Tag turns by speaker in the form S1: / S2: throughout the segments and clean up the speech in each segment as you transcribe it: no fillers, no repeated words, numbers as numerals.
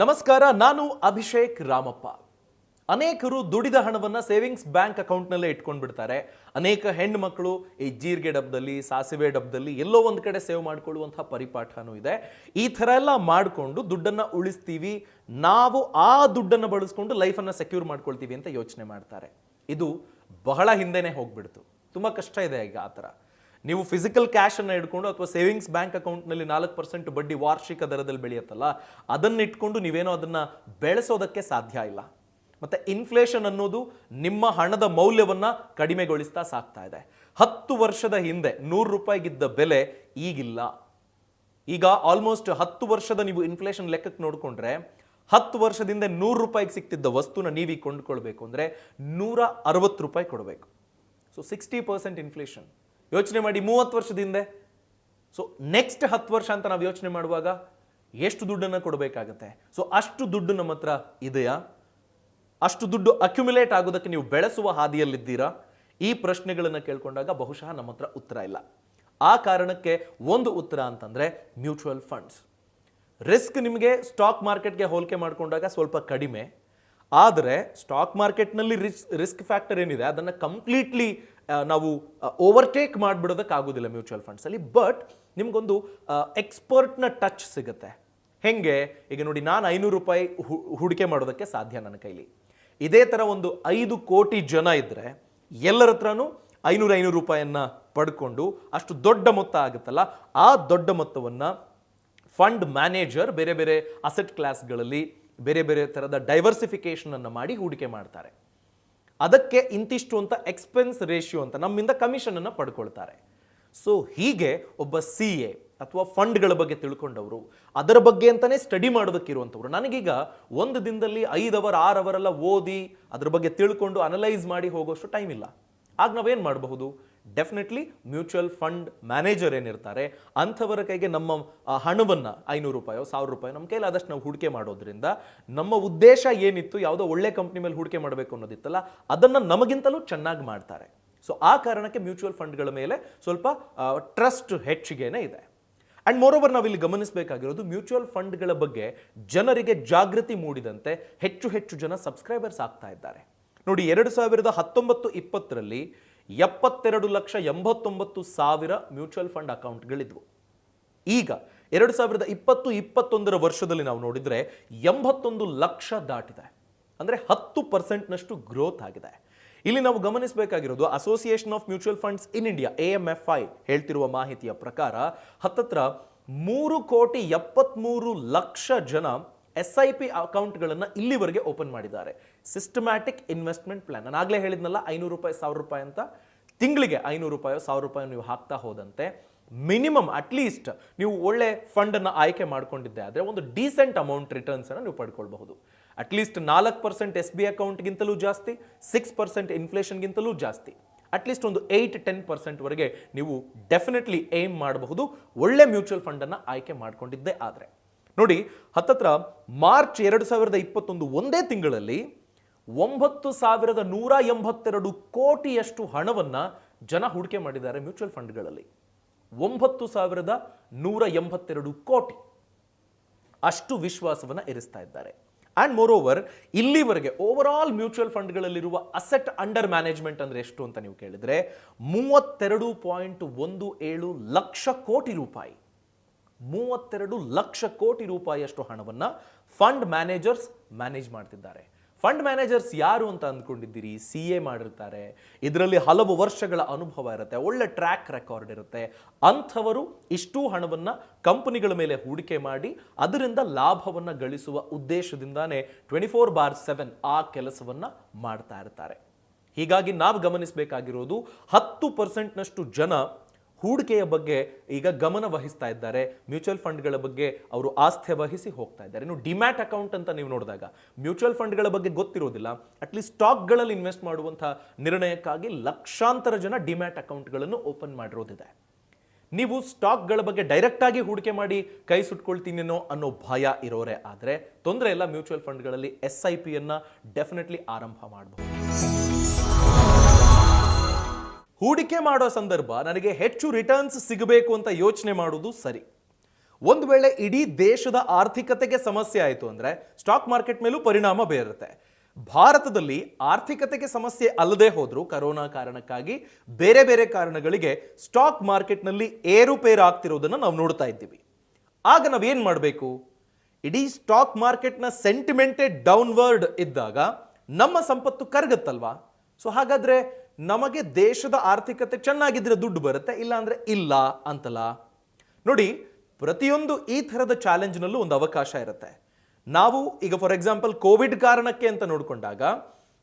S1: ನಮಸ್ಕಾರ, ನಾನು ಅಭಿಷೇಕ್ ರಾಮಪ್ಪ. ಅನೇಕರು ದುಡಿದ ಹಣವನ್ನ ಸೇವಿಂಗ್ಸ್ ಬ್ಯಾಂಕ್ ಅಕೌಂಟ್ನಲ್ಲೇ ಇಟ್ಕೊಂಡು ಬಿಡ್ತಾರೆ. ಅನೇಕ ಹೆಣ್ಣು ಮಕ್ಕಳು ಈ ಜೀರಿಗೆ ಡಬ್ಬದಲ್ಲಿ, ಸಾಸಿವೆ ಡಬ್ಬದಲ್ಲಿ ಎಲ್ಲೋ ಒಂದು ಕಡೆ ಸೇವ್ ಮಾಡ್ಕೊಳ್ಳುವಂತಹ ಪರಿಪಾಠನೂ ಇದೆ. ಈ ಥರ ಎಲ್ಲ ಮಾಡಿಕೊಂಡು ದುಡ್ಡನ್ನು ಉಳಿಸ್ತೀವಿ, ನಾವು ಆ ದುಡ್ಡನ್ನು ಬಳಸ್ಕೊಂಡು ಲೈಫನ್ನು ಸೆಕ್ಯೂರ್ ಮಾಡ್ಕೊಳ್ತೀವಿ ಅಂತ ಯೋಚನೆ ಮಾಡ್ತಾರೆ. ಇದು ಬಹಳ ಹಿಂದೆನೇ ಹೋಗ್ಬಿಡ್ತು. ತುಂಬ ಕಷ್ಟ ಇದೆ ಈಗ ಆ ಥರ. ನೀವು ಫಿಸಿಕಲ್ ಕ್ಯಾಶನ್ನು ಇಟ್ಕೊಂಡು ಅಥವಾ ಸೇವಿಂಗ್ಸ್ ಬ್ಯಾಂಕ್ ಅಕೌಂಟ್ನಲ್ಲಿ 4% ಬಡ್ಡಿ ವಾರ್ಷಿಕ ದರದಲ್ಲಿ ಬೆಳೆಯುತ್ತಲ್ಲ, ಅದನ್ನು ಇಟ್ಕೊಂಡು ನೀವೇನೋ ಅದನ್ನು ಬೆಳೆಸೋದಕ್ಕೆ ಸಾಧ್ಯ ಇಲ್ಲ. ಮತ್ತು ಇನ್ಫ್ಲೇಷನ್ ಅನ್ನೋದು ನಿಮ್ಮ ಹಣದ ಮೌಲ್ಯವನ್ನು ಕಡಿಮೆಗೊಳಿಸ್ತಾ ಸಾಕ್ತಾ ಇದೆ. 10 ವರ್ಷದ ಹಿಂದೆ 100 ರೂಪಾಯಿಗಿದ್ದ ಬೆಲೆ ಈಗಿಲ್ಲ. ಈಗ ಆಲ್ಮೋಸ್ಟ್ 10 ವರ್ಷದ ನೀವು ಇನ್ಫ್ಲೇಷನ್ ಲೆಕ್ಕಕ್ಕೆ ನೋಡಿಕೊಂಡ್ರೆ 10 ವರ್ಷದಿಂದ 100 ರೂಪಾಯಿಗೆ ಸಿಗ್ತಿದ್ದ ವಸ್ತುನ ನೀವೀಗ ಕೊಂಡ್ಕೊಳ್ಬೇಕು ಅಂದರೆ 160 ರೂಪಾಯಿ ಕೊಡಬೇಕು. So 60% inflation. ಯೋಚನೆ ಮಾಡಿ 30 ವರ್ಷದ ಹಿಂದೆ. ಸೊ ನೆಕ್ಸ್ಟ್ 10 ವರ್ಷ ಅಂತ ನಾವು ಯೋಚನೆ ಮಾಡುವಾಗ ಎಷ್ಟು ದುಡ್ಡನ್ನು ಕೊಡಬೇಕಾಗತ್ತೆ? ಸೊ ಅಷ್ಟು ದುಡ್ಡು ನಮ್ಮ ಹತ್ರ ಇದೆಯಾ? ಅಷ್ಟು ದುಡ್ಡು ಅಕ್ಯುಮುಲೇಟ್ ಆಗೋದಕ್ಕೆ ನೀವು ಬೆಳೆಸುವ ಹಾದಿಯಲ್ಲಿದ್ದೀರಾ? ಈ ಪ್ರಶ್ನೆಗಳನ್ನು ಕೇಳ್ಕೊಂಡಾಗ ಬಹುಶಃ ನಮ್ಮ ಹತ್ರ ಉತ್ತರ ಇಲ್ಲ. ಆ ಕಾರಣಕ್ಕೆ ಒಂದು ಉತ್ತರ ಅಂತಂದ್ರೆ ಮ್ಯೂಚುವಲ್ ಫಂಡ್ಸ್. ರಿಸ್ಕ್ ನಿಮಗೆ ಸ್ಟಾಕ್ ಮಾರ್ಕೆಟ್ಗೆ ಹೋಲಿಕೆ ಮಾಡಿಕೊಂಡಾಗ ಸ್ವಲ್ಪ ಕಡಿಮೆ, ಆದರೆ ಸ್ಟಾಕ್ ಮಾರ್ಕೆಟ್ನಲ್ಲಿ ರಿಸ್ಕ್ ಫ್ಯಾಕ್ಟರ್ ಏನಿದೆ ಅದನ್ನು ಕಂಪ್ಲೀಟ್ಲಿ ನಾವು ಓವರ್ಟೇಕ್ ಮಾಡಿಬಿಡೋದಕ್ಕಾಗೋದಿಲ್ಲ ಮ್ಯೂಚುವಲ್ ಫಂಡ್ಸಲ್ಲಿ. ಬಟ್ ನಿಮಗೊಂದು ಎಕ್ಸ್ಪರ್ಟ್ನ ಟಚ್ ಸಿಗುತ್ತೆ. ಹೆಂಗೆ? ಈಗ ನೋಡಿ, ನಾನು 500 ರೂಪಾಯಿ ಹೂಡಿಕೆ ಮಾಡೋದಕ್ಕೆ ಸಾಧ್ಯ ನನ್ನ ಕೈಲಿ. ಇದೇ ಥರ ಒಂದು 5 ಕೋಟಿ ಜನ ಇದ್ದರೆ ಎಲ್ಲರ ಹತ್ರನೂ 500 ರೂಪಾಯಿಯನ್ನು ಪಡ್ಕೊಂಡು ಅಷ್ಟು ದೊಡ್ಡ ಮೊತ್ತ ಆಗುತ್ತಲ್ಲ, ಆ ದೊಡ್ಡ ಮೊತ್ತವನ್ನು ಫಂಡ್ ಮ್ಯಾನೇಜರ್ ಬೇರೆ ಬೇರೆ ಅಸೆಟ್ ಕ್ಲಾಸ್ಗಳಲ್ಲಿ ಬೇರೆ ಬೇರೆ ಥರದ ಡೈವರ್ಸಿಫಿಕೇಶನ್ ಅನ್ನು ಮಾಡಿ ಹೂಡಿಕೆ ಮಾಡ್ತಾರೆ. ಅದಕ್ಕೆ ಇಂತಿಷ್ಟು ಅಂತ ಎಕ್ಸ್ಪೆನ್ಸ್ ರೇಷಿಯೋ ಅಂತ ನಮ್ಮಿಂದ ಕಮಿಷನ್ ಅನ್ನು ಪಡ್ಕೊಳ್ತಾರೆ. ಸೊ ಹೀಗೆ ಒಬ್ಬ CA ಅಥವಾ ಫಂಡ್ಗಳ ಬಗ್ಗೆ ತಿಳ್ಕೊಂಡವರು, ಅದರ ಬಗ್ಗೆ ಅಂತಾನೆ ಸ್ಟಡಿ ಮಾಡೋದಕ್ಕಿರುವಂಥವ್ರು, ನನಗೀಗ ಒಂದು ದಿನದಲ್ಲಿ 5 ಅವರ್ 6 ಅವರೆಲ್ಲ ಓದಿ ಅದ್ರ ಬಗ್ಗೆ ತಿಳ್ಕೊಂಡು ಅನಲೈಸ್ ಮಾಡಿ ಹೋಗೋಷ್ಟು ಟೈಮ್ ಇಲ್ಲ. ಆಗ ನಾವೇನು ಮಾಡಬಹುದು? ಡೆಫಿನೆಟ್ಲಿ ಮ್ಯೂಚುವಲ್ ಫಂಡ್ ಮ್ಯಾನೇಜರ್ ಏನಿರ್ತಾರೆ ಅಂಥವರ ಕೈಗೆ ನಮ್ಮ ಹಣವನ್ನು 500 ರೂಪಾಯೋ 1000 ರೂಪಾಯೋ ನಮ್ಮ ಕೈಲಿ ಆದಷ್ಟು ನಾವು ಹೂಡಿಕೆ ಮಾಡೋದ್ರಿಂದ ನಮ್ಮ ಉದ್ದೇಶ ಏನಿತ್ತು, ಯಾವುದೋ ಒಳ್ಳೆ ಕಂಪ್ನಿ ಮೇಲೆ ಹೂಡಿಕೆ ಮಾಡಬೇಕು ಅನ್ನೋದಿತ್ತಲ್ಲ, ಅದನ್ನು ನಮಗಿಂತಲೂ ಚೆನ್ನಾಗಿ ಮಾಡ್ತಾರೆ. ಸೊ ಆ ಕಾರಣಕ್ಕೆ ಮ್ಯೂಚುವಲ್ ಫಂಡ್ಗಳ ಮೇಲೆ ಸ್ವಲ್ಪ ಟ್ರಸ್ಟ್ ಹೆಚ್ಚಿಗೆನೇ ಇದೆ. ಆ್ಯಂಡ್ ಮೋರೋವರ್ ನಾವಿಲ್ಲಿ ಗಮನಿಸಬೇಕಾಗಿರೋದು, ಮ್ಯೂಚುವಲ್ ಫಂಡ್ಗಳ ಬಗ್ಗೆ ಜನರಿಗೆ ಜಾಗೃತಿ ಮೂಡಿದಂತೆ ಹೆಚ್ಚು ಹೆಚ್ಚು ಜನ ಸಬ್ಸ್ಕ್ರೈಬರ್ಸ್ ಆಗ್ತಾ ಇದ್ದಾರೆ. ನೋಡಿ, 2019-20 72,89,000 ಮ್ಯೂಚುವಲ್ ಫಂಡ್ ಅಕೌಂಟ್ಗಳಿದ್ವು. ಈಗ 2020-21 ವರ್ಷದಲ್ಲಿ ನಾವು ನೋಡಿದ್ರೆ 81 ಲಕ್ಷ ದಾಟಿದೆ. ಅಂದರೆ 10%ನಷ್ಟು ಗ್ರೋತ್ ಆಗಿದೆ. ಇಲ್ಲಿ ನಾವು ಗಮನಿಸಬೇಕಾಗಿರೋದು, association of mutual funds in India AMFI ಹೇಳ್ತಿರುವ ಮಾಹಿತಿಯ ಪ್ರಕಾರ ಹತ್ತತ್ರ 3,73,00,000 ಜನ SIP ಅಕೌಂಟ್ಗಳನ್ನು ಇಲ್ಲಿವರೆಗೆ ಓಪನ್ ಮಾಡಿದ್ದಾರೆ. Systematic investment plan. ನಾನು ಆಗಲೇ ಹೇಳಿದ್ನಲ್ಲ, 500 ರೂಪಾಯಿ 1000 ರೂಪಾಯಿ ಅಂತ. ತಿಂಗಳಿಗೆ 500 ರೂಪಾಯಿ 1000 ರೂಪಾಯಿ ನೀವು ಹಾಕ್ತಾ ಹೋದಂತೆ ಮಿನಿಮಮ್ ಅಟ್ಲೀಸ್ಟ್ ನೀವು ಒಳ್ಳೆ ಫಂಡನ್ನು ಆಯ್ಕೆ ಮಾಡ್ಕೊಂಡಿದ್ದೆ ಆದರೆ ಒಂದು ಡೀಸೆಂಟ್ ಅಮೌಂಟ್ ರಿಟರ್ನ್ಸನ್ನು ನೀವು ಪಡ್ಕೊಳ್ಬಹುದು. ಅಟ್ಲೀಸ್ಟ್ 4% SBI ಅಕೌಂಟ್ಗಿಂತಲೂ ಜಾಸ್ತಿ, 6% ಇನ್ಫ್ಲೇಷನ್ಗಿಂತಲೂ ಜಾಸ್ತಿ, ಅಟ್ಲೀಸ್ಟ್ ಒಂದು 8-10% ವರೆಗೆ ನೀವು ಡೆಫಿನೆಟ್ಲಿ ಏಮ್ ಮಾಡಬಹುದು ಒಳ್ಳೆ ಮ್ಯೂಚುವಲ್ ಫಂಡನ್ನು ಆಯ್ಕೆ ಮಾಡ್ಕೊಂಡಿದ್ದೆ ಆದರೆ. ನೋಡಿ, ಹತ್ತತ್ರ ಮಾರ್ಚ್ 2021 ಒಂದೇ ತಿಂಗಳಲ್ಲಿ 9,182 ಕೋಟಿಯಷ್ಟು ಹಣವನ್ನು ಜನ ಹೂಡಿಕೆ ಮಾಡಿದ್ದಾರೆ ಮ್ಯೂಚುವಲ್ ಫಂಡ್ಗಳಲ್ಲಿ. 9,182 ಕೋಟಿ ಅಷ್ಟು ವಿಶ್ವಾಸವನ್ನು ಇರಿಸ್ತಾ ಇದ್ದಾರೆ. ಆ್ಯಂಡ್ ಮೋರೋವರ್, ಇಲ್ಲಿವರೆಗೆ ಓವರ್ ಆಲ್ ಮ್ಯೂಚುವಲ್ ಫಂಡ್ಗಳಲ್ಲಿರುವ ಅಸೆಟ್ ಅಂಡರ್ ಮ್ಯಾನೇಜ್ಮೆಂಟ್ ಅಂದರೆ ಎಷ್ಟು ಅಂತ ನೀವು ಕೇಳಿದರೆ 32.17 ಲಕ್ಷ ಕೋಟಿ ರೂಪಾಯಿ. 32 ಲಕ್ಷ ಕೋಟಿ ರೂಪಾಯಿಯಷ್ಟು ಹಣವನ್ನು ಫಂಡ್ ಮ್ಯಾನೇಜರ್ಸ್ ಮ್ಯಾನೇಜ್ ಮಾಡ್ತಿದ್ದಾರೆ. ಫಂಡ್ ಮ್ಯಾನೇಜರ್ಸ್ ಯಾರು ಅಂತ ಅಂದ್ಕೊಂಡಿದ್ದೀರಿ? CA ಮಾಡಿರ್ತಾರೆ, ಇದರಲ್ಲಿ ಹಲವು ವರ್ಷಗಳ ಅನುಭವ ಇರುತ್ತೆ, ಒಳ್ಳೆ ಟ್ರ್ಯಾಕ್ ರೆಕಾರ್ಡ್ ಇರುತ್ತೆ. ಅಂಥವರು ಇಷ್ಟೂ ಹಣವನ್ನು ಕಂಪನಿಗಳ ಮೇಲೆ ಹೂಡಿಕೆ ಮಾಡಿ ಅದರಿಂದ ಲಾಭವನ್ನು ಗಳಿಸುವ ಉದ್ದೇಶದಿಂದಾನೇ 24/7 ಆ ಕೆಲಸವನ್ನು ಮಾಡ್ತಾ ಇರ್ತಾರೆ. ಹೀಗಾಗಿ ನಾವು ಗಮನಿಸಬೇಕಾಗಿರೋದು 10%ನಷ್ಟು ಜನ ಹೂಡಿಕೆಯ ಬಗ್ಗೆ ಈಗ ಗಮನ ವಹಿಸ್ತಾ ಇದ್ದಾರೆ. ಮ್ಯೂಚುವಲ್ ಫಂಡ್ಗಳ ಬಗ್ಗೆ ಅವರು ಆಸ್ಥೆ ವಹಿಸಿ ಹೋಗ್ತಾ ಇದ್ದಾರೆ. ಇನ್ನು ಡಿಮ್ಯಾಟ್ ಅಕೌಂಟ್ ಅಂತ ನೀವು ನೋಡಿದಾಗ ಮ್ಯೂಚುವಲ್ ಫಂಡ್ಗಳ ಬಗ್ಗೆ ಗೊತ್ತಿರೋದಿಲ್ಲ. ಅಟ್ಲೀಸ್ಟ್ ಸ್ಟಾಕ್ಗಳಲ್ಲಿ ಇನ್ವೆಸ್ಟ್ ಮಾಡುವಂಥ ನಿರ್ಣಯಕ್ಕಾಗಿ ಲಕ್ಷಾಂತರ ಜನ ಡಿಮ್ಯಾಟ್ ಅಕೌಂಟ್ಗಳನ್ನು ಓಪನ್ ಮಾಡಿರೋದಿದೆ. ನೀವು ಸ್ಟಾಕ್ಗಳ ಬಗ್ಗೆ ಡೈರೆಕ್ಟ್ ಆಗಿ ಹೂಡಿಕೆ ಮಾಡಿ ಕೈ ಸುಟ್ಕೊಳ್ತೀನೇನೋ ಅನ್ನೋ ಭಯ ಇರೋರೇ ಆದರೆ ತೊಂದರೆ ಇಲ್ಲ, ಮ್ಯೂಚುವಲ್ ಫಂಡ್ಗಳಲ್ಲಿ SIPಯನ್ನು ಡೆಫಿನೆಟ್ಲಿ ಆರಂಭ ಮಾಡಬಹುದು. ಹೂಡಿಕೆ ಮಾಡೋ ಸಂದರ್ಭ ನನಗೆ ಹೆಚ್ಚು ರಿಟರ್ನ್ಸ್ ಸಿಗಬೇಕು ಅಂತ ಯೋಚನೆ ಮಾಡೋದು ಸರಿ. ಒಂದು ವೇಳೆ ಇಡೀ ದೇಶದ ಆರ್ಥಿಕತೆಗೆ ಸಮಸ್ಯೆ ಆಯಿತು ಅಂದ್ರೆ ಸ್ಟಾಕ್ ಮಾರ್ಕೆಟ್ ಮೇಲೂ ಪರಿಣಾಮ ಬೀರುತ್ತೆ. ಭಾರತದಲ್ಲಿ ಆರ್ಥಿಕತೆಗೆ ಸಮಸ್ಯೆ ಅಲ್ಲದೆ ಹೋದ್ರೂ ಕರೋನಾ ಕಾರಣಕ್ಕಾಗಿ ಬೇರೆ ಬೇರೆ ಕಾರಣಗಳಿಗೆ ಸ್ಟಾಕ್ ಮಾರ್ಕೆಟ್ನಲ್ಲಿ ಏರುಪೇರು ಆಗ್ತಿರೋದನ್ನ ನಾವು ನೋಡ್ತಾ ಇದ್ದೀವಿ. ಆಗ ನಾವೇನ್ ಮಾಡಬೇಕು? ಇಡೀ ಸ್ಟಾಕ್ ಮಾರ್ಕೆಟ್ನ ಸೆಂಟಿಮೆಂಟೇ ಡೌನ್ವರ್ಡ್ ಇದ್ದಾಗ ನಮ್ಮ ಸಂಪತ್ತು ಕರಗತ್ತಲ್ವಾ? ಸೊ ಹಾಗಾದ್ರೆ ನಮಗೆ ದೇಶದ ಆರ್ಥಿಕತೆ ಚೆನ್ನಾಗಿದ್ರೆ ದುಡ್ಡು ಬರುತ್ತೆ, ಇಲ್ಲ ಅಂದ್ರೆ ಇಲ್ಲ ಅಂತಲ್ಲ. ನೋಡಿ, ಪ್ರತಿಯೊಂದು ಈ ಥರದ ಚಾಲೆಂಜ್ನಲ್ಲೂ ಒಂದು ಅವಕಾಶ ಇರುತ್ತೆ. ನಾವು ಈಗ ಫಾರ್ ಎಕ್ಸಾಂಪಲ್ ಕೋವಿಡ್ ಕಾರಣಕ್ಕೆ ಅಂತ ನೋಡಿಕೊಂಡಾಗ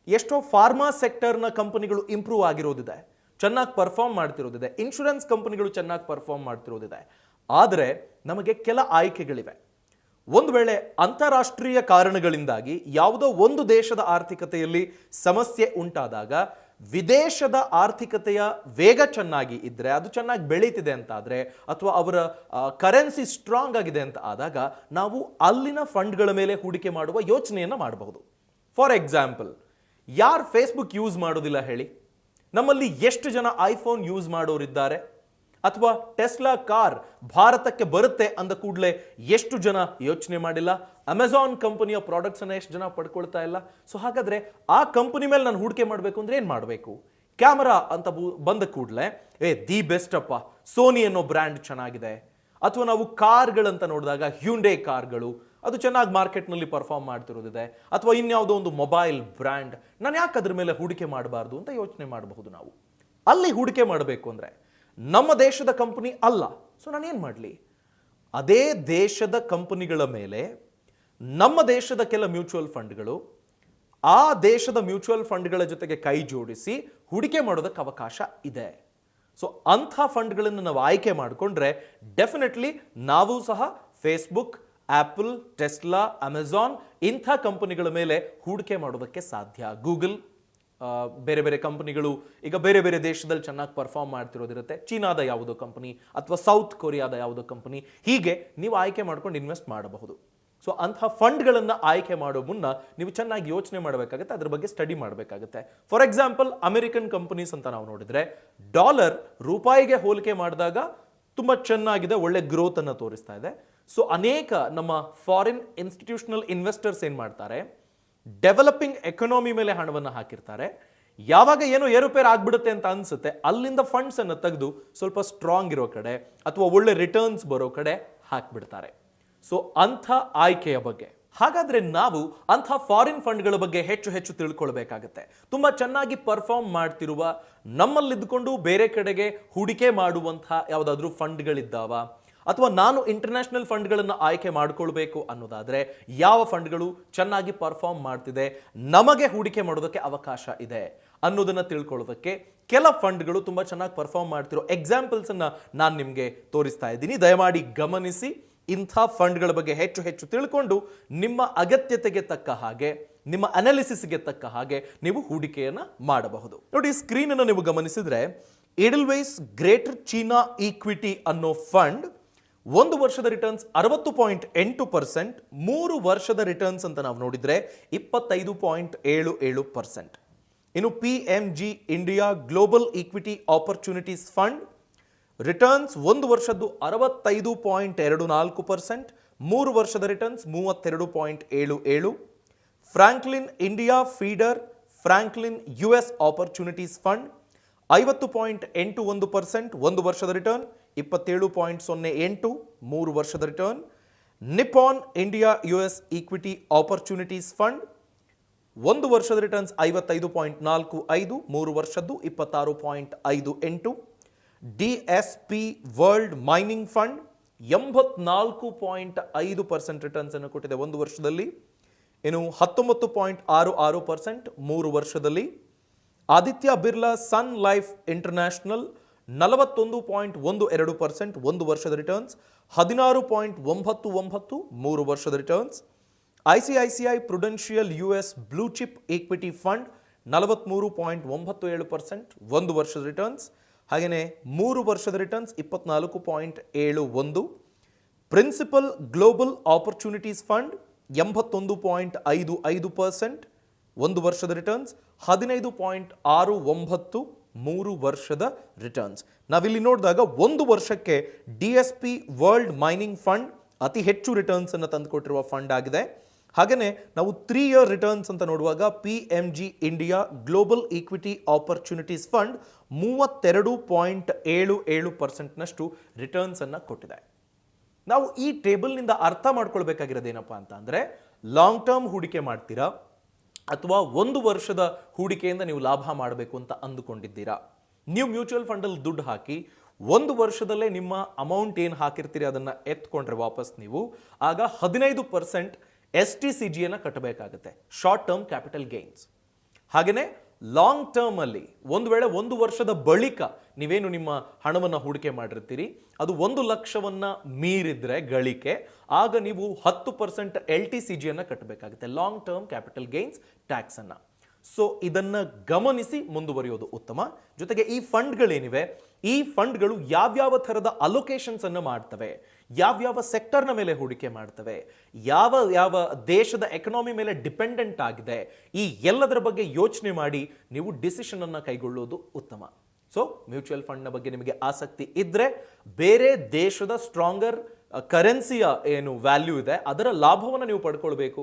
S1: ಎಷ್ಟೋ ಫಾರ್ಮಾ ಸೆಕ್ಟರ್ನ ಕಂಪನಿಗಳು ಇಂಪ್ರೂವ್ ಆಗಿರೋದಿದೆ, ಚೆನ್ನಾಗಿ ಪರ್ಫಾರ್ಮ್ ಮಾಡ್ತಿರೋದಿದೆ, ಇನ್ಶೂರೆನ್ಸ್ ಕಂಪನಿಗಳು ಚೆನ್ನಾಗಿ ಪರ್ಫಾರ್ಮ್ ಮಾಡ್ತಿರೋದಿದೆ. ಆದರೆ ನಮಗೆ ಕೆಲ ಆಯ್ಕೆಗಳಿವೆ. ಒಂದು ವೇಳೆ ಅಂತಾರಾಷ್ಟ್ರೀಯ ಕಾರಣಗಳಿಂದಾಗಿ ಯಾವುದೋ ಒಂದು ದೇಶದ ಆರ್ಥಿಕತೆಯಲ್ಲಿ ಸಮಸ್ಯೆ ಉಂಟಾದಾಗ ವಿದೇಶದ ಆರ್ಥಿಕತೆಯ ವೇಗ ಚೆನ್ನಾಗಿ ಇದ್ರೆ, ಅದು ಚೆನ್ನಾಗಿ ಬೆಳೀತಿದೆ ಅಂತ ಆದ್ರೆ, ಅಥವಾ ಅವರ ಕರೆನ್ಸಿ ಸ್ಟ್ರಾಂಗ್ ಆಗಿದೆ ಅಂತ ಆದಾಗ ನಾವು ಅಲ್ಲಿನ ಫಂಡ್ಗಳ ಮೇಲೆ ಹೂಡಿಕೆ ಮಾಡುವ ಯೋಚನೆಯನ್ನ ಮಾಡಬಹುದು. ಫಾರ್ ಎಕ್ಸಾಂಪಲ್, ಯಾರು ಫೇಸ್ಬುಕ್ ಯೂಸ್ ಮಾಡೋದಿಲ್ಲ ಹೇಳಿ? ನಮ್ಮಲ್ಲಿ ಎಷ್ಟು ಜನ ಐಫೋನ್ ಯೂಸ್ ಮಾಡೋರಿದ್ದಾರೆ? ಅಥವಾ ಟೆಸ್ಲಾ ಕಾರ್ ಭಾರತಕ್ಕೆ ಬರುತ್ತೆ ಅಂದ ಕೂಡಲೇ ಎಷ್ಟು ಜನ ಯೋಚನೆ ಮಾಡಿಲ್ಲ? ಅಮೆಝಾನ್ ಕಂಪನಿಯ ಪ್ರಾಡಕ್ಟ್ಸ್ ಅನ್ನ ಎಷ್ಟು ಜನ ಪಡ್ಕೊಳ್ತಾ ಇಲ್ಲ? ಸೊ ಹಾಗಾದ್ರೆ ಆ ಕಂಪನಿ ಮೇಲೆ ನಾನು ಹೂಡಿಕೆ ಮಾಡಬೇಕು ಅಂದ್ರೆ ಏನ್ ಮಾಡಬೇಕು? ಕ್ಯಾಮರಾ ಅಂತ ಬಂದ ಕೂಡಲೇ ದಿ ಬೆಸ್ಟ್ ಅಪ್ಪ, ಸೋನಿ ಅನ್ನೋ ಬ್ರ್ಯಾಂಡ್ ಚೆನ್ನಾಗಿದೆ. ಅಥವಾ ನಾವು ಕಾರ್ಗಳಂತ ನೋಡಿದಾಗ ಹ್ಯುಂಡೈ ಕಾರ್ಗಳು, ಅದು ಚೆನ್ನಾಗಿ ಮಾರ್ಕೆಟ್ನಲ್ಲಿ ಪರ್ಫಾರ್ಮ್ ಮಾಡ್ತಿರೋದಿದೆ. ಅಥವಾ ಇನ್ಯಾವುದೋ ಒಂದು ಮೊಬೈಲ್ ಬ್ರ್ಯಾಂಡ್, ನಾನು ಯಾಕೆ ಅದ್ರ ಮೇಲೆ ಹೂಡಿಕೆ ಮಾಡಬಾರ್ದು ಅಂತ ಯೋಚನೆ ಮಾಡಬಹುದು. ನಾವು ಅಲ್ಲಿ ಹೂಡಿಕೆ ಮಾಡಬೇಕು ಅಂದ್ರೆ ನಮ್ಮ ದೇಶದ ಕಂಪನಿ ಅಲ್ಲ. ಸೊ ನಾನೇನು ಮಾಡಲಿ? ಅದೇ ದೇಶದ ಕಂಪನಿಗಳ ಮೇಲೆ ನಮ್ಮ ದೇಶದ ಕೆಲ ಮ್ಯೂಚುವಲ್ ಫಂಡ್ಗಳು ಆ ದೇಶದ ಮ್ಯೂಚುವಲ್ ಫಂಡ್ಗಳ ಜೊತೆಗೆ ಕೈ ಜೋಡಿಸಿ ಹೂಡಿಕೆ ಮಾಡೋದಕ್ಕೆ ಅವಕಾಶ ಇದೆ. ಸೊ ಅಂಥ ಫಂಡ್ಗಳನ್ನು ನಾವು ಆಯ್ಕೆ ಮಾಡಿಕೊಂಡ್ರೆ ಡೆಫಿನೆಟ್ಲಿ ನಾವು ಸಹ ಫೇಸ್ಬುಕ್, ಆಪಲ್, ಟೆಸ್ಲಾ, ಅಮೆಝಾನ್ ಇಂಥ ಕಂಪನಿಗಳ ಮೇಲೆ ಹೂಡಿಕೆ ಮಾಡೋದಕ್ಕೆ ಸಾಧ್ಯ. ಗೂಗಲ್, ಬೇರೆ ಬೇರೆ ಕಂಪನಿಗಳು ಈಗ ಬೇರೆ ಬೇರೆ ದೇಶದಲ್ಲಿ ಚೆನ್ನಾಗಿ ಪರ್ಫಾರ್ಮ್ ಮಾಡ್ತಿರೋದಿರುತ್ತೆ. ಚೀನಾದ ಯಾವುದೋ ಕಂಪನಿ ಅಥವಾ ಸೌತ್ ಕೊರಿಯಾದ ಯಾವುದೋ ಕಂಪನಿ, ಹೀಗೆ ನೀವು ಆಯ್ಕೆ ಮಾಡ್ಕೊಂಡು ಇನ್ವೆಸ್ಟ್ ಮಾಡಬಹುದು. ಸೊ ಅಂತಹ ಫಂಡ್ಗಳನ್ನು ಆಯ್ಕೆ ಮಾಡೋ ಮುನ್ನ ನೀವು ಚೆನ್ನಾಗಿ ಯೋಚನೆ ಮಾಡಬೇಕಾಗುತ್ತೆ, ಅದ್ರ ಬಗ್ಗೆ ಸ್ಟಡಿ ಮಾಡಬೇಕಾಗುತ್ತೆ. ಫಾರ್ ಎಕ್ಸಾಂಪಲ್, ಅಮೆರಿಕನ್ ಕಂಪನೀಸ್ ಅಂತ ನಾವು ನೋಡಿದ್ರೆ ಡಾಲರ್ ರೂಪಾಯಿಗೆ ಹೋಲಿಕೆ ಮಾಡಿದಾಗ ತುಂಬಾ ಚೆನ್ನಾಗಿದೆ, ಒಳ್ಳೆ ಗ್ರೋತ್ ಅನ್ನು ತೋರಿಸ್ತಾ ಇದೆ. ಸೊ ಅನೇಕ ನಮ್ಮ ಫಾರಿನ್ ಇನ್ಸ್ಟಿಟ್ಯೂಷನಲ್ ಇನ್ವೆಸ್ಟರ್ಸ್ ಏನ್ ಮಾಡ್ತಾರೆ, ಡೆವಲಪಿಂಗ್ ಎಕಾನಮಿ ಮೇಲೆ ಹಣವನ್ನು ಹಾಕಿರ್ತಾರೆ. ಯಾವಾಗ ಏನೋ ಏರುಪೇರು ಆಗ್ಬಿಡುತ್ತೆ ಅಂತ ಅನ್ಸುತ್ತೆ, ಅಲ್ಲಿಂದ ಫಂಡ್ಸ್ ಅನ್ನು ತೆಗೆದು ಸ್ವಲ್ಪ ಸ್ಟ್ರಾಂಗ್ ಇರೋ ಕಡೆ ಅಥವಾ ಒಳ್ಳೆ ರಿಟರ್ನ್ಸ್ ಬರೋ ಕಡೆ ಹಾಕ್ಬಿಡ್ತಾರೆ. ಸೊ ಅಂಥ ಆಯ್ಕೆಯ ಬಗ್ಗೆ, ಹಾಗಾದ್ರೆ ನಾವು ಅಂಥ ಫಾರಿನ್ ಫಂಡ್ಗಳ ಬಗ್ಗೆ ಹೆಚ್ಚು ಹೆಚ್ಚು ತಿಳ್ಕೊಳ್ಬೇಕಾಗತ್ತೆ. ತುಂಬಾ ಚೆನ್ನಾಗಿ ಪರ್ಫಾರ್ಮ್ ಮಾಡ್ತಿರುವ, ನಮ್ಮಲ್ಲಿದ್ದುಕೊಂಡು ಬೇರೆ ಕಡೆಗೆ ಹೂಡಿಕೆ ಮಾಡುವಂತಹ ಯಾವುದಾದ್ರೂ ಫಂಡ್ಗಳಿದ್ದಾವ? ಅಥವಾ ನಾನು ಇಂಟರ್ನ್ಯಾಷನಲ್ ಫಂಡ್ಗಳನ್ನು ಆಯ್ಕೆ ಮಾಡ್ಕೊಳ್ಬೇಕು ಅನ್ನೋದಾದ್ರೆ ಯಾವ ಫಂಡ್ಗಳು ಚೆನ್ನಾಗಿ ಪರ್ಫಾರ್ಮ್ ಮಾಡ್ತಿದೆ, ನಮಗೆ ಹೂಡಿಕೆ ಮಾಡೋದಕ್ಕೆ ಅವಕಾಶ ಇದೆ ಅನ್ನೋದನ್ನ ತಿಳ್ಕೊಳ್ಳೋದಕ್ಕೆ ಕೆಲ ಫಂಡ್ಗಳು ತುಂಬಾ ಚೆನ್ನಾಗಿ ಪರ್ಫಾರ್ಮ್ ಮಾಡ್ತಿರೋ ಎಕ್ಸಾಂಪಲ್ಸ್ ಅನ್ನ ನಾನು ನಿಮಗೆ ತೋರಿಸ್ತಾ ಇದ್ದೀನಿ. ದಯಮಾಡಿ ಗಮನಿಸಿ. ಇಂಥ ಫಂಡ್ಗಳ ಬಗ್ಗೆ ಹೆಚ್ಚು ಹೆಚ್ಚು ತಿಳ್ಕೊಂಡು ನಿಮ್ಮ ಅಗತ್ಯತೆಗೆ ತಕ್ಕ ಹಾಗೆ, ನಿಮ್ಮ ಅನಾಲಿಸಿಸ್ಗೆ ತಕ್ಕ ಹಾಗೆ ನೀವು ಹೂಡಿಕೆಯನ್ನ ಮಾಡಬಹುದು. ನೋಡಿ, ಸ್ಕ್ರೀನ್ ಅನ್ನು ನೀವು ಗಮನಿಸಿದ್ರೆ ಎಡೆಲ್ವೈಸ್ ಗ್ರೇಟರ್ ಚೀನಾ ಈಕ್ವಿಟಿ ಅನ್ನೋ ಫಂಡ್ 1 ವರ್ಷದ ರಿಟರ್ನ್ಸ್ 60.8%, 3 ವರ್ಷದ ರಿಟರ್ನ್ಸ್ ಅಂತ ನಾವು ನೋಡಿದ್ರೆ 25.77%. ಇನ್ನು PMG India global equity opportunities fund returns 1 ವರ್ಷದ್ದು 65.24%, 3 ವರ್ಷದ returns 32.77. Franklin India feeder Franklin US opportunities fund 50.81%, 1 ವರ್ಷದ ರಿಟರ್ನ್ 27.08, 3 ವರ್ಷದ return. Nippon India US equity opportunities fund 1 ವರ್ಷದ ರಿಟರ್ನ್ಸ್ 55.45, 3 ವರ್ಷದ್ದು 26.58. DSP world mining fund 84.5% returns ಅನ್ನು ಕೊಟ್ಟಿದೆ 1 ವರ್ಷದಲ್ಲಿ. ಇನ್ನು 19.66% 3 ವರ್ಷದಲ್ಲಿ. ಆದಿತ್ಯ ಬಿರ್ಲಾ ಸನ್ ಲೈಫ್ ಇಂಟರ್ನ್ಯಾಷನಲ್ 41.12%, 1 ವರ್ಷದ ರಿಟರ್ನ್ಸ್ 16.99, 3 ವರ್ಷದ returns. ICICI Prudential US blue chip equity fund 43.97%, 1 ವರ್ಷದ ರಿಟರ್ನ್ಸ್. ಹಾಗೆಯೇ 3 ವರ್ಷದ returns 24.71. Principal global opportunities fund 81.55%, 1 ವರ್ಷದ ರಿಟರ್ನ್ಸ್ 15.69, 3 ವರ್ಷದ ರಿಟರ್ನ್ಸ್. ನಾವಿಲ್ಲಿ ನೋಡಿದಾಗ 1 ವರ್ಷಕ್ಕೆ DSP ವರ್ಲ್ಡ್ ಮೈನಿಂಗ್ ಫಂಡ್ ಅತಿ ಹೆಚ್ಚು ರಿಟರ್ನ್ಸ್ ಅನ್ನು ತಂದುಕೊಟ್ಟಿರುವ ಫಂಡ್ ಆಗಿದೆ. ಹಾಗೆಯೇ ನಾವು 3 ಇಯರ್ ರಿಟರ್ನ್ಸ್ ಅಂತ ನೋಡುವಾಗ PMG India global equity opportunities fund 32.77% returns ಅನ್ನು ಕೊಟ್ಟಿದೆ. ನಾವು ಈ ಟೇಬಲ್ನಿಂದ ಅರ್ಥ ಮಾಡ್ಕೊಳ್ಬೇಕಾಗಿರೋದೇನಪ್ಪ ಅಂತ ಅಂದರೆ, ಲಾಂಗ್ ಟರ್ಮ್ ಹೂಡಿಕೆ ಮಾಡ್ತೀರಾ ಅಥವಾ 1 ವರ್ಷದ ಹೂಡಿಕೆಯಿಂದ ನೀವು ಲಾಭ ಮಾಡಬೇಕು ಅಂತ ಅಂದುಕೊಂಡಿದ್ದೀರಾ. ನೀವು ಮ್ಯೂಚುವಲ್ ಫಂಡಲ್ಲಿ ದುಡ್ಡು ಹಾಕಿ 1 ವರ್ಷದಲ್ಲೇ ನಿಮ್ಮ ಅಮೌಂಟ್ ಏನು ಹಾಕಿರ್ತೀರಿ ಅದನ್ನು ಎತ್ಕೊಂಡ್ರೆ ವಾಪಸ್ ನೀವು, ಆಗ 15% STCGಯನ್ನು ಕಟ್ಟಬೇಕಾಗುತ್ತೆ, ಶಾರ್ಟ್ ಟರ್ಮ್ ಕ್ಯಾಪಿಟಲ್ ಗೇನ್ಸ್. ಹಾಗೆಯೇ ಲಾಂಗ್ ಟರ್ಮ್ ಅಲ್ಲಿ ಒಂದು ವೇಳೆ 1 ವರ್ಷದ ಬಳಿಕ ನೀವೇನು ನಿಮ್ಮ ಹಣವನ್ನು ಹೂಡಿಕೆ ಮಾಡಿರ್ತೀರಿ ಅದು 1 ಲಕ್ಷವನ್ನ ಮೀರಿದ್ರೆ ಗಳಿಕೆ, ಆಗ ನೀವು 10% LTCGಯನ್ನು ಕಟ್ಟಬೇಕಾಗುತ್ತೆ, long term capital gains tax ಅನ್ನ. ಸೊ ಇದನ್ನ ಗಮನಿಸಿ ಮುಂದುವರಿಯೋದು ಉತ್ತಮ. ಜೊತೆಗೆ ಈ ಫಂಡ್ಗಳೇನಿವೆ, ಈ ಫಂಡ್ಗಳು ಯಾವ್ಯಾವ ಥರದ ಅಲೋಕೇಶನ್ಸ್ ಅನ್ನು ಮಾಡ್ತವೆ, ಯಾವ್ಯಾವ ಸೆಕ್ಟರ್ನ ಮೇಲೆ ಹೂಡಿಕೆ ಮಾಡ್ತವೆ, ಯಾವ ಯಾವ ದೇಶದ ಎಕನಾಮಿ ಮೇಲೆ ಡಿಪೆಂಡೆಂಟ್ ಆಗಿದೆ, ಈ ಎಲ್ಲದರ ಬಗ್ಗೆ ಯೋಚನೆ ಮಾಡಿ ನೀವು ಡಿಸಿಷನ್ ಅನ್ನು ಕೈಗೊಳ್ಳೋದು ಉತ್ತಮ. ಸೊ ಮ್ಯೂಚುವಲ್ ಫಂಡ್ನ ಬಗ್ಗೆ ನಿಮಗೆ ಆಸಕ್ತಿ ಇದ್ರೆ, ಬೇರೆ ದೇಶದ ಸ್ಟ್ರಾಂಗರ್ ಕರೆನ್ಸಿಯ ಏನು ವ್ಯಾಲ್ಯೂ ಇದೆ ಅದರ ಲಾಭವನ್ನು ನೀವು ಪಡ್ಕೊಳ್ಬೇಕು,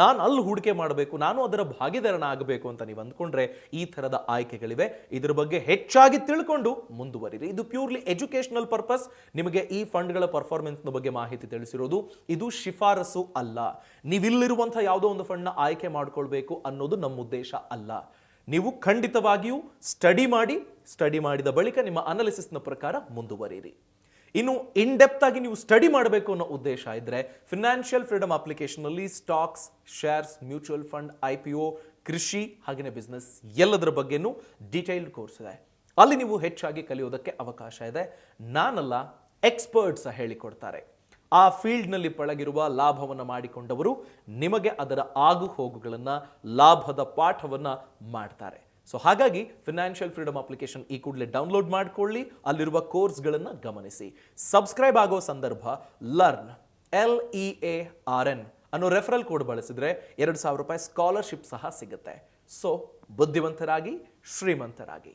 S1: ನಾನು ಅಲ್ಲಿ ಹೂಡಿಕೆ ಮಾಡಬೇಕು, ನಾನು ಅದರ ಭಾಗಿದಾರನ ಆಗಬೇಕು ಅಂತ ನೀವು ಅಂದ್ಕೊಂಡ್ರೆ ಈ ಥರದ ಆಯ್ಕೆಗಳಿವೆ. ಇದ್ರ ಬಗ್ಗೆ ಹೆಚ್ಚಾಗಿ ತಿಳ್ಕೊಂಡು ಮುಂದುವರಿರಿ. ಇದು ಪ್ಯೂರ್ಲಿ ಎಜುಕೇಶನಲ್ ಪರ್ಪಸ್, ನಿಮಗೆ ಈ ಫಂಡ್ಗಳ ಪರ್ಫಾರ್ಮೆನ್ಸ್ನ ಬಗ್ಗೆ ಮಾಹಿತಿ ತಿಳಿಸಿರೋದು. ಇದು ಶಿಫಾರಸು ಅಲ್ಲ. ನೀವಿಲ್ಲಿರುವಂಥ ಯಾವುದೋ ಒಂದು ಫಂಡ್ನ ಆಯ್ಕೆ ಮಾಡ್ಕೊಳ್ಬೇಕು ಅನ್ನೋದು ನಮ್ಮ ಉದ್ದೇಶ ಅಲ್ಲ. ನೀವು ಖಂಡಿತವಾಗಿಯೂ ಸ್ಟಡಿ ಮಾಡಿದ ಬಳಿಕ ನಿಮ್ಮ ಅನಾಲಿಸಿಸ್ನ ಪ್ರಕಾರ ಮುಂದುವರಿರಿ. ಇನ್ನು ಇನ್ ಡೆಪ್ತ್ ಆಗಿ ನೀವು ಸ್ಟಡಿ ಮಾಡಬೇಕು ಅನ್ನೋ ಉದ್ದೇಶ ಇದ್ರೆ, ಫಿನಾನ್ಷಿಯಲ್ ಫ್ರೀಡಮ್ ಅಪ್ಲಿಕೇಶನ್ ಅಲ್ಲಿ stocks, shares, mutual fund, IPO, ಕೃಷಿ ಹಾಗೆಯೇ ಬಿಸ್ನೆಸ್ ಎಲ್ಲದರ ಬಗ್ಗೆನೂ ಡೀಟೇಲ್ಡ್ ಕೋರ್ಸ್ ಇದೆ. ಅಲ್ಲಿ ನೀವು ಹೆಚ್ಚಾಗಿ ಕಲಿಯೋದಕ್ಕೆ ಅವಕಾಶ ಇದೆ. ನಾನಲ್ಲ, ಎಕ್ಸ್ಪರ್ಟ್ಸ್ ಹೇಳಿಕೊಡ್ತಾರೆ. ಆ ಫೀಲ್ಡ್ನಲ್ಲಿ ಪಳಗಿರುವ ಲಾಭವನ್ನು ಮಾಡಿಕೊಂಡವರು ನಿಮಗೆ ಅದರ ಆಗು ಹೋಗುಗಳನ್ನು, ಲಾಭದ ಪಾಠವನ್ನು ಮಾಡ್ತಾರೆ. ಸೊ ಹಾಗಾಗಿ ಫಿನಾನ್ಷಿಯಲ್ ಫ್ರೀಡಮ್ ಅಪ್ಲಿಕೇಶನ್ ಈ ಕೂಡಲೇ ಡೌನ್ಲೋಡ್ ಮಾಡಿಕೊಳ್ಳಿ, ಅಲ್ಲಿರುವ ಕೋರ್ಸ್ಗಳನ್ನು ಗಮನಿಸಿ. ಸಬ್ಸ್ಕ್ರೈಬ್ ಆಗೋ ಸಂದರ್ಭ LEARN LEARN ಅನ್ನೋ ರೆಫರಲ್ ಕೋಡ್ ಬಳಸಿದ್ರೆ 2,000 ರೂಪಾಯಿ ಸ್ಕಾಲರ್ಶಿಪ್ ಸಹ ಸಿಗುತ್ತೆ. ಸೊ ಬುದ್ಧಿವಂತರಾಗಿ, ಶ್ರೀಮಂತರಾಗಿ.